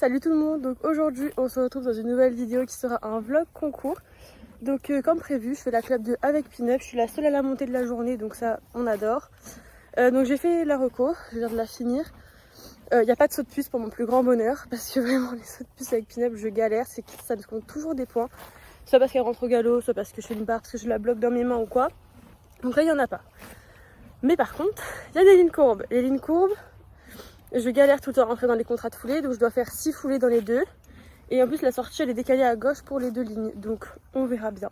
Salut tout le monde, donc aujourd'hui on se retrouve dans une nouvelle vidéo qui sera un vlog concours. Donc comme prévu, je fais la club 2 avec Pin-Up, je suis la seule à la montée de la journée donc ça on adore. Donc j'ai fait la reco, je viens de la finir. Il n'y a pas de saut de puce pour mon plus grand bonheur parce que vraiment les sauts de puce avec Pin-Up je galère, c'est que ça me compte toujours des points. Soit parce qu'elle rentre au galop, soit parce que je fais une barre, parce que je la bloque dans mes mains ou quoi. Donc là il n'y en a pas. Mais par contre, il y a des lignes courbes. Les lignes courbes, je galère tout le temps à rentrer dans les contrats de foulée, donc je dois faire 6 foulées dans les deux. Et en plus, la sortie, elle est décalée à gauche pour les deux lignes, donc on verra bien.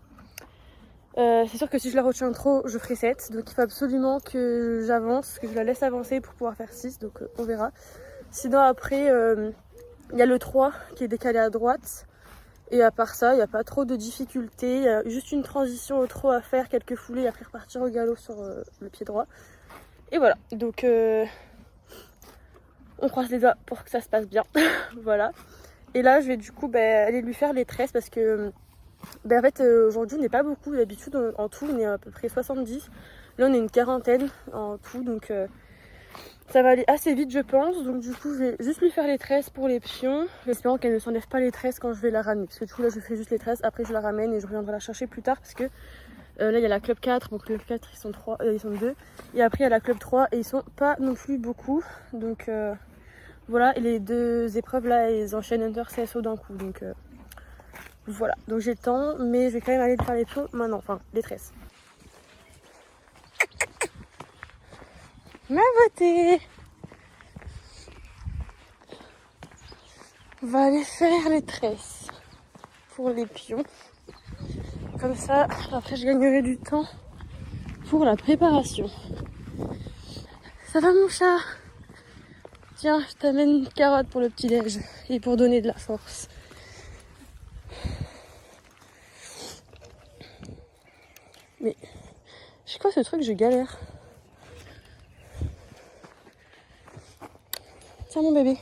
C'est sûr que si je la retiens trop, je ferai 7. Donc il faut absolument que j'avance, que je la laisse avancer pour pouvoir faire 6, donc on verra. Sinon après, il y a le 3 qui est décalé à droite. Et à part ça, il n'y a pas trop de difficultés. Il y a juste une transition au trot à faire, quelques foulées, et après repartir au galop sur le pied droit. Et voilà, donc on croise les doigts pour que ça se passe bien. Voilà. Et là, je vais du coup aller lui faire les tresses parce que en fait, aujourd'hui, on n'est pas beaucoup. D'habitude, en tout, on est à peu près 70. Là, on est une quarantaine en tout, donc ça va aller assez vite, je pense. Donc du coup, je vais juste lui faire les tresses pour les pions, espérant qu'elle ne s'enlève pas les tresses quand je vais la ramener. Parce que du coup, là, je fais juste les tresses. Après, je la ramène et je reviendrai la chercher plus tard parce que là, il y a la club 4. Donc, club 4, ils sont 3, ils sont 2. Et après, il y a la club 3 et ils sont pas non plus beaucoup. Donc voilà, et les deux épreuves là, ils enchaînent Hunter CSO d'un coup. Donc voilà, donc j'ai le temps, mais je vais quand même aller faire les pions maintenant, enfin les tresses. Ma beauté! On va aller faire les tresses pour les pions. Comme ça, après je gagnerai du temps pour la préparation. Ça va mon chat? Tiens, je t'amène une carotte pour le petit-déj et pour donner de la force. Mais, je sais quoi ce truc, je galère. Tiens mon bébé.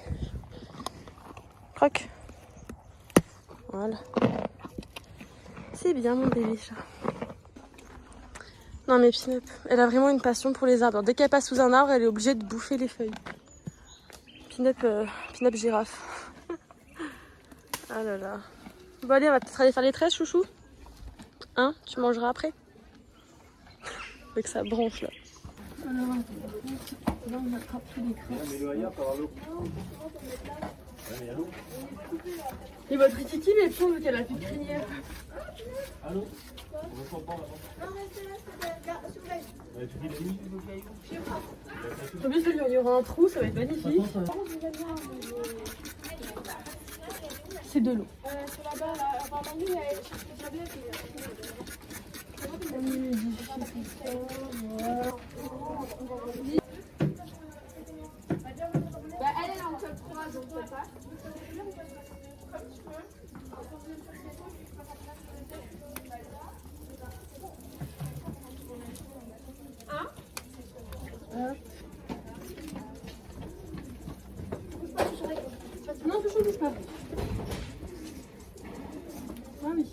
Croque. Voilà. C'est bien mon bébé chat. Non mais Pin-Up, elle a vraiment une passion pour les arbres. Alors, dès qu'elle passe sous un arbre, elle est obligée de bouffer les feuilles. Pin-Up girafe. Ah là là. Bon allez, on va peut-être aller faire les tresses, chouchou. Hein? Tu mangeras après? Avec sa branche là. Alors, là on attrape tous les crêpes. Et votre Titi, mais fond, vu qu'elle a plus de crinière. Allô? En plus, il y aura un trou, ça va être magnifique. C'est de l'eau. Elle est en top 3, donc peut pas. Non, touche, touche pas. Ah oui.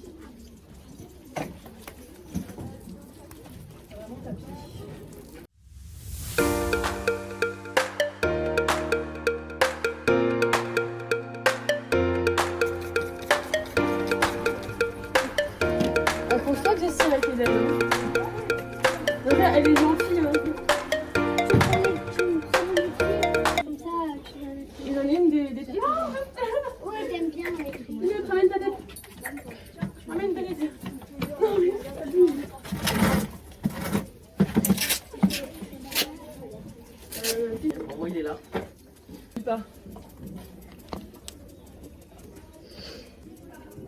On constate que j'essaie avec les amis. Donc là, elle est gentille. Hein. Comme ça, tu vas mettre. Il en a une des filles. Ouais, j'aime bien avec lui. Ramène ta tête. Ramène ta tête. Bon, il est là. Pas.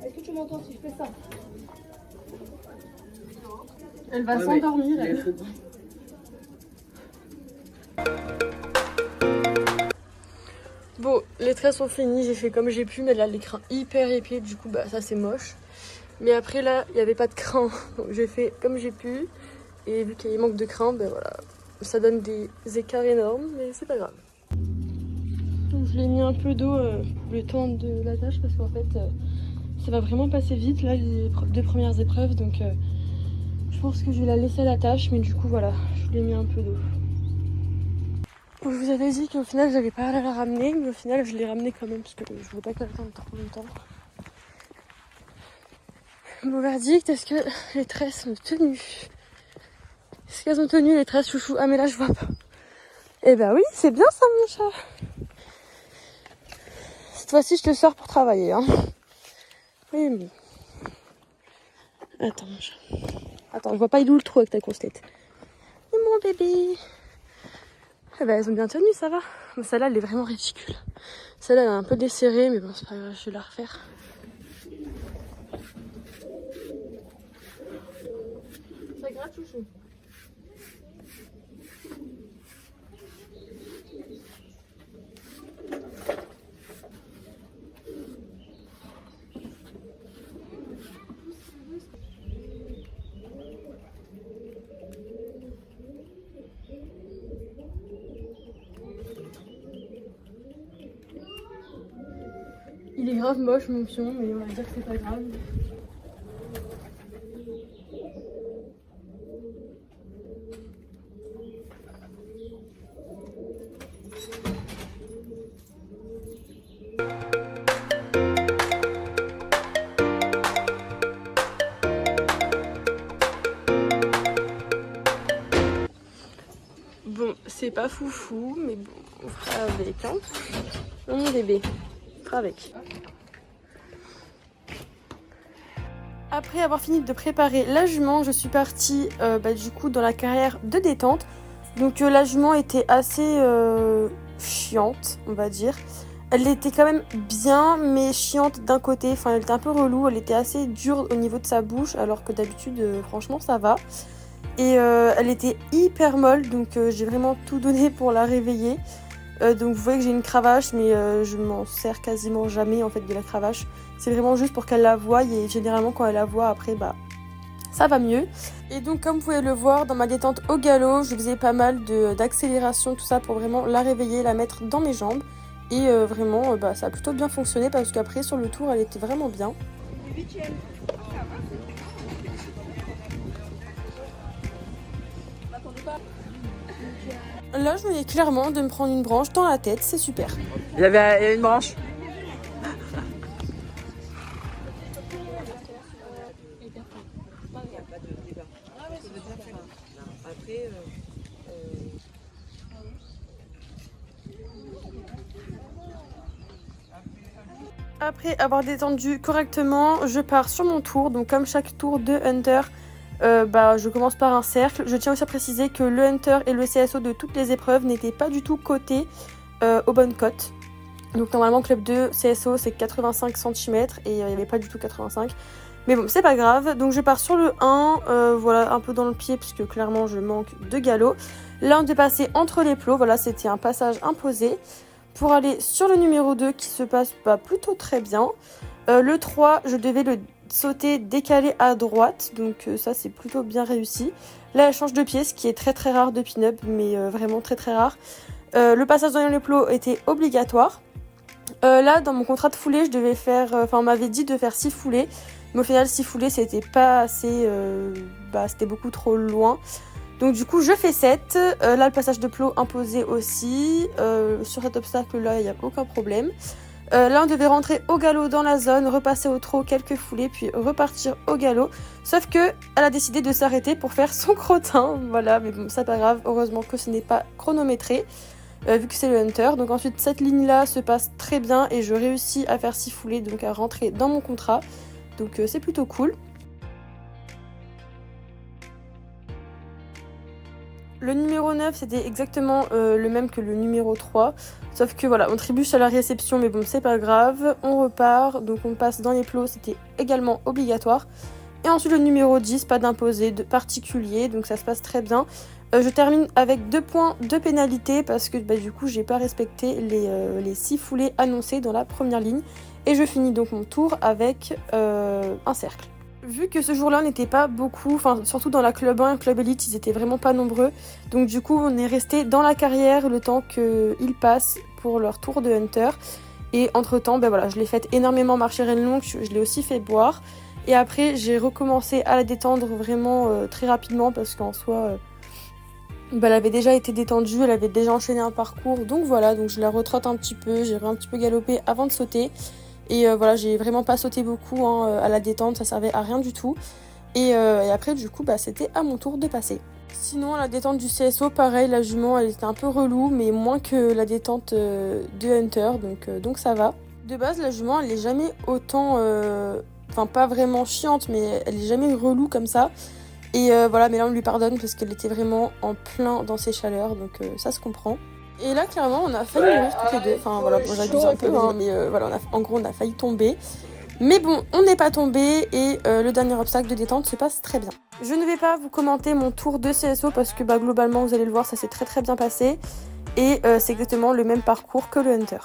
Est-ce que tu m'entends si je fais ça? Elle va s'endormir. Elle. Bon, les traits sont finis, j'ai fait comme j'ai pu, mais là l'écran hyper épais, du coup ça c'est moche. Mais après là, il n'y avait pas de cran, donc j'ai fait comme j'ai pu. Et vu qu'il manque de cran, voilà, ça donne des écarts énormes, mais c'est pas grave. Donc je l'ai mis un peu d'eau le temps de la tâche parce qu'en fait ça va vraiment passer vite là les deux premières épreuves, donc je pense que je vais la laisser à la tâche, mais du coup voilà, je lui ai mis un peu d'eau. Je vous avais dit qu'au final j'avais pas à la ramener, mais au final je l'ai ramenée quand même parce que je voulais pas qu'elle attende trop longtemps. Mon verdict, est-ce que les tresses sont tenues? Est-ce qu'elles ont tenu les tresses, chouchou? Ah mais là je vois pas. Eh ben oui, c'est bien ça mon chat. Cette fois-ci je te sors pour travailler, hein. Oui mais... Attends mon chat. Attends, je vois pas il est où le trou avec ta grosse tête. Et mon bébé. Eh ben elles ont bien tenu, ça va. Mais celle-là elle est vraiment ridicule. Celle-là elle est un peu desserrée, mais bon c'est pas grave, je vais la refaire. Ça gratte chouchou. Il est grave moche mon pion, mais on va dire que c'est pas grave. Bon, c'est pas foufou, mais bon, on fera avec, hein. Mon bébé, on fera avec. Après avoir fini de préparer la jument, je suis partie du coup dans la carrière de détente. Donc la jument était assez chiante, on va dire. Elle était quand même bien, mais chiante d'un côté. Enfin, elle était un peu relou, elle était assez dure au niveau de sa bouche, alors que d'habitude, franchement, ça va. Et elle était hyper molle, donc j'ai vraiment tout donné pour la réveiller. Donc vous voyez que j'ai une cravache, mais je m'en sers quasiment jamais en fait de la cravache. C'est vraiment juste pour qu'elle la voie, et généralement quand elle la voit après, ça va mieux. Et donc comme vous pouvez le voir, dans ma détente au galop, je faisais pas mal d'accélération, tout ça pour vraiment la réveiller, la mettre dans mes jambes. Et vraiment, ça a plutôt bien fonctionné parce qu'après sur le tour, elle était vraiment bien. Là, je voulais clairement de me prendre une branche dans la tête, c'est super. Il y avait une branche. Après avoir détendu correctement, je pars sur mon tour. Donc comme chaque tour de Hunter, je commence par un cercle. Je tiens aussi à préciser que le Hunter et le CSO de toutes les épreuves n'étaient pas du tout cotés aux bonnes cotes. Donc normalement club 2 CSO c'est 85 cm et il n'y avait pas du tout 85. Mais bon, c'est pas grave. Donc je pars sur le 1, voilà, un peu dans le pied puisque clairement je manque de galop. Là on devait passer entre les plots, voilà, c'était un passage imposé. Pour aller sur le numéro 2 qui se passe plutôt très bien. Le 3, je devais le sauter décalé à droite, donc ça c'est plutôt bien réussi. Là elle change de pied, ce qui est très très rare de pin-up, mais vraiment très très rare. Le passage dans les plots était obligatoire. Là dans mon contrat de foulée, je devais faire, on m'avait dit de faire 6 foulées, mais au final 6 foulées c'était pas assez, c'était beaucoup trop loin. Donc du coup je fais 7, là le passage de plot imposé aussi, sur cet obstacle là il n'y a aucun problème. Là on devait rentrer au galop dans la zone, repasser au trot quelques foulées puis repartir au galop. Sauf que elle a décidé de s'arrêter pour faire son crottin, voilà, mais bon c'est pas grave, heureusement que ce n'est pas chronométré vu que c'est le Hunter. Donc ensuite cette ligne là se passe très bien et je réussis à faire 6 foulées, donc à rentrer dans mon contrat, donc c'est plutôt cool. Le numéro 9 c'était exactement le même que le numéro 3, sauf que voilà, on trébuche à la réception, mais bon c'est pas grave, on repart, donc on passe dans les plots, c'était également obligatoire. Et ensuite le numéro 10, pas d'imposé de particulier, donc ça se passe très bien. Je termine avec 2 points de pénalité parce que du coup j'ai pas respecté les 6 foulées annoncées dans la première ligne. Et je finis donc mon tour avec un cercle. Vu que ce jour-là, on n'était pas beaucoup, surtout dans la club 1 et club élite, ils étaient vraiment pas nombreux. Donc du coup, on est resté dans la carrière le temps qu'ils passent pour leur tour de Hunter. Et entre-temps, je l'ai fait énormément marcher Reine Longue, je l'ai aussi fait boire. Et après, j'ai recommencé à la détendre vraiment très rapidement parce qu'en soi, bah, elle avait déjà été détendue, elle avait déjà enchaîné un parcours. Donc voilà, donc je la retrotte un petit peu, j'ai un petit peu galopé avant de sauter. Et voilà, j'ai vraiment pas sauté beaucoup hein, à la détente, ça servait à rien du tout. Et après du coup, bah, c'était à mon tour de passer. Sinon, à la détente du CSO, pareil, la jument elle était un peu relou, mais moins que la détente de Hunter, donc ça va. De base, la jument elle est jamais autant, enfin pas vraiment chiante, mais elle est jamais relou comme ça. Et voilà, mais là on lui pardonne parce qu'elle était vraiment en plein dans ses chaleurs, donc ça se comprend. Et là, clairement, on a failli mourir toutes les deux. Enfin voilà, bon, j'abuse un peu, hein, mais voilà, en gros, on a failli tomber. Mais bon, on n'est pas tombé et le dernier obstacle de détente se passe très bien. Je ne vais pas vous commenter mon tour de CSO parce que bah, globalement, vous allez le voir, ça s'est très très bien passé. Et c'est exactement le même parcours que le Hunter.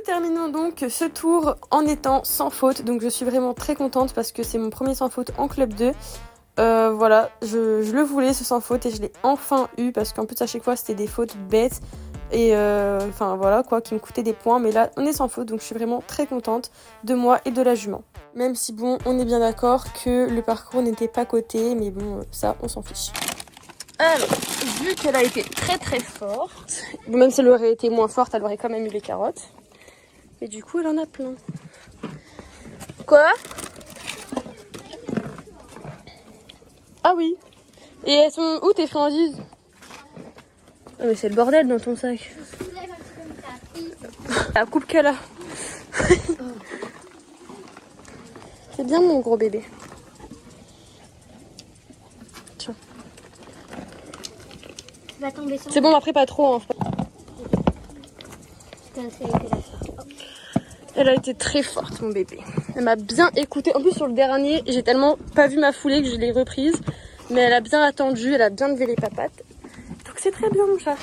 Terminons donc ce tour en étant sans faute, donc je suis vraiment très contente parce que c'est mon premier sans faute en club 2. Voilà, je le voulais ce sans faute et je l'ai enfin eu parce qu'en plus à chaque fois c'était des fautes bêtes et enfin voilà quoi, qui me coûtaient des points, mais là on est sans faute donc je suis vraiment très contente de moi et de la jument. Même si bon, on est bien d'accord que le parcours n'était pas coté, mais bon ça on s'en fiche. Alors, vu qu'elle a été très très forte, bon, même si elle aurait été moins forte, elle aurait quand même eu les carottes. Et du coup, elle en a plein. Quoi? Ah oui. Et elles sont où tes friandises? Oh, mais c'est le bordel dans ton sac. La coupe qu'elle a. C'est bien mon gros bébé. Tiens. Va tomber sur C'est bon, après pas trop. Hein. Elle a été très forte, mon bébé. Elle m'a bien écoutée. En plus, sur le dernier, j'ai tellement pas vu ma foulée que je l'ai reprise. Mais elle a bien attendu, elle a bien levé les papates. Donc c'est très bien, mon chat.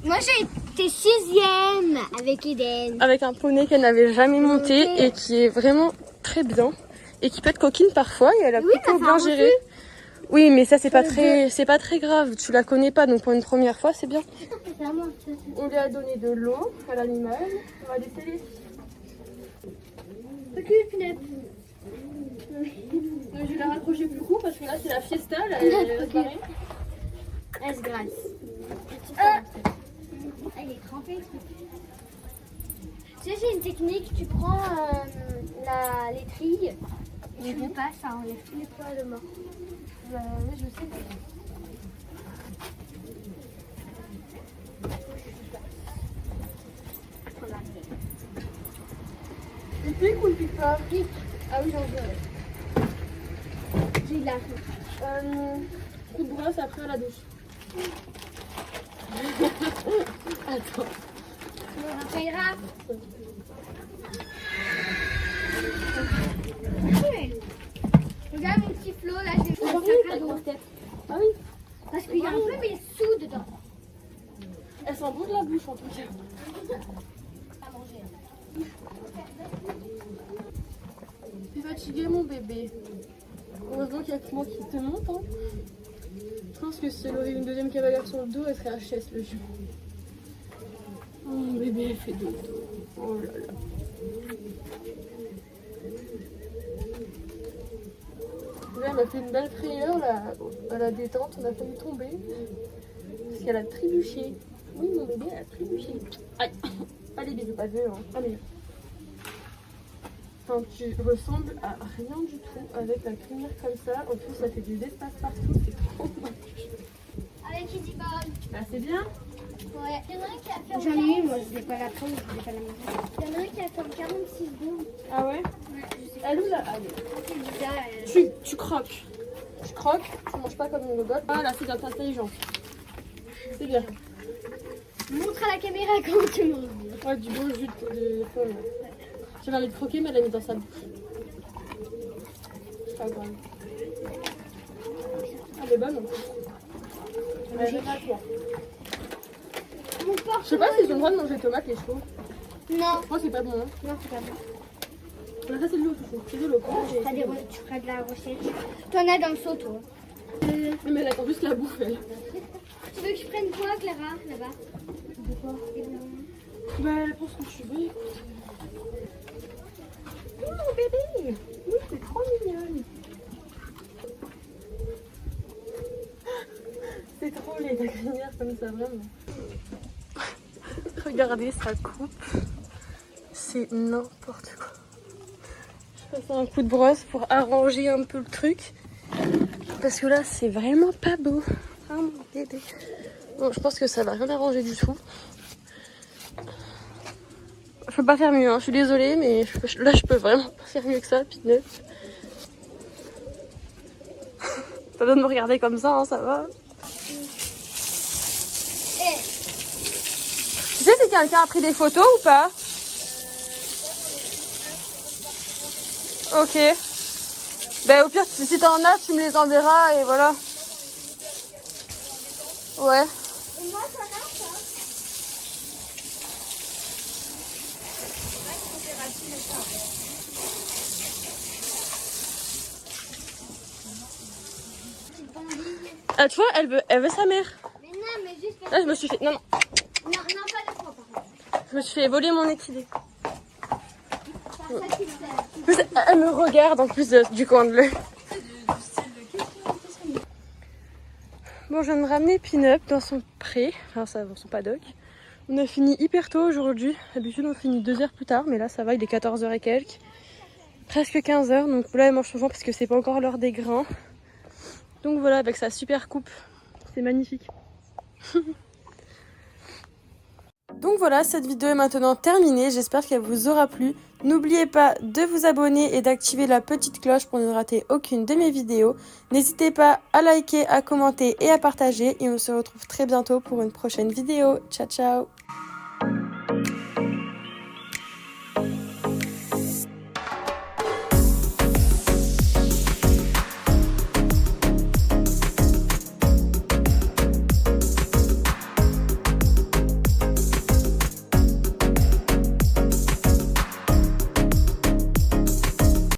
Moi, j'ai été 6e avec Eden. Avec un poney qu'elle n'avait jamais monté et qui est vraiment très bien. Et qui peut être coquine parfois et elle a plutôt bien géré. Oui, mais ça, c'est pas très grave. Tu la connais pas, donc pour une première fois, c'est bien. On lui a donné de l'eau à l'animal. On va laisser les... Recule, Pinep. Je vais la raccrocher plus court parce que là c'est la fiesta, là, elle se grasse. Elle est trempée. Tu sais, j'ai une technique, tu prends la laiterie et tu le passes, ça enlève tous les poils de mort. oui, je sais. Il pique ou il pique pas? Pique. Ah oui, j'en veux. J'ai de la Coup de brosse après à la douche. Attends. On rappellera. Regarde mon petit flot là, j'ai fait un sac à dos. Ah oui. Parce qu'il y a un peu mes sous dedans. Elle sent bon de la bouche en tout cas. À manger. T'es fatigué mon bébé. Heureusement qu'il y a que moi qui te monte. Hein. Je pense que si elle aurait une deuxième cavalière sur le dos, elle serait HS le jeu. Oh mon bébé, elle fait dodo. Oh là là. Là, elle m'a fait une belle frayeur là, à la détente. On a failli tomber. Parce qu'elle a trébuché. Oui, mon bébé, elle a trébuché. Aïe. Allez, bisous, pas de hein. Allez. Enfin, tu ressembles à rien du tout avec la crinière comme ça. En plus, ça fait des espaces partout. C'est trop moche. Avec Kitty Ball. Bah, c'est bien. Ouais. Il y en a un qui a fait. J'en ai une, moi, je n'ai pas la prendre, je n'ai pas la maison. Il y en a un qui a fait en 46 secondes. Ah ouais? Ouais, je sais. Elle où là? Allez. C'est bizarre. Tu croques. Tu croques, tu manges pas comme une gogotte. Ah là, c'est notre intelligence. C'est bien. Montre à la caméra comment tu manges. Ouais, du beau jus de pomme. J'avais envie de croquer, mais elle l'a mis dans sa bouche. C'est pas grave. Elle est bonne en plus. Elle est à toi. Je sais pas si j'ai le droit de manger tomate et chevaux. Non. Je crois que c'est pas bon. Hein. Non, c'est pas bon. Là, ça c'est de l'eau, tout c'est de l'eau. Tu feras de la recette. T'en as dans le seau, toi. Mais elle attend juste la bouffe, elle. Tu veux que je prenne quoi, Clara, là-bas? De quoi? Bah, prends ce que tu veux. Oh, bébé! Oui, c'est trop mignonne. C'est trop les crinières comme ça, vraiment. Regardez sa coupe. C'est n'importe quoi. Je passe un coup de brosse pour arranger un peu le truc. Parce que là, c'est vraiment pas beau. Ah mon bébé. Bon, je pense que ça va rien arranger du tout. Je peux pas faire mieux, hein. Je suis désolée, mais là, je peux vraiment pas faire mieux que ça, Pineup. Pas besoin de me regarder comme ça, hein, ça va. Tu sais si quelqu'un a pris des photos ou pas? Ok. Ben au pire, si t'en as, tu me les enverras et voilà. Ouais. Et moi, ça va, ça? Ah, tu vois, elle veut sa mère. Mais non, mais juste parce Là, je me suis fait... Non, non. Non, pas de fois, par contre. Je me suis fait voler mon équilibre. C'est ça qui me fait. En plus, elle me regarde en plus du coin de l'œil. Bon, je viens de ramener Pineup dans son pré, enfin ça, dans son paddock. On a fini hyper tôt aujourd'hui. D'habitude, on finit 2 heures plus tard, mais là, ça va, il est 14h et quelques. Presque 15h, donc là, elle mange son joint parce que c'est pas encore l'heure des grains. Donc voilà, avec sa super coupe, c'est magnifique. Donc voilà, cette vidéo est maintenant terminée, j'espère qu'elle vous aura plu. N'oubliez pas de vous abonner et d'activer la petite cloche pour ne rater aucune de mes vidéos. N'hésitez pas à liker, à commenter et à partager. Et on se retrouve très bientôt pour une prochaine vidéo. Ciao ciao!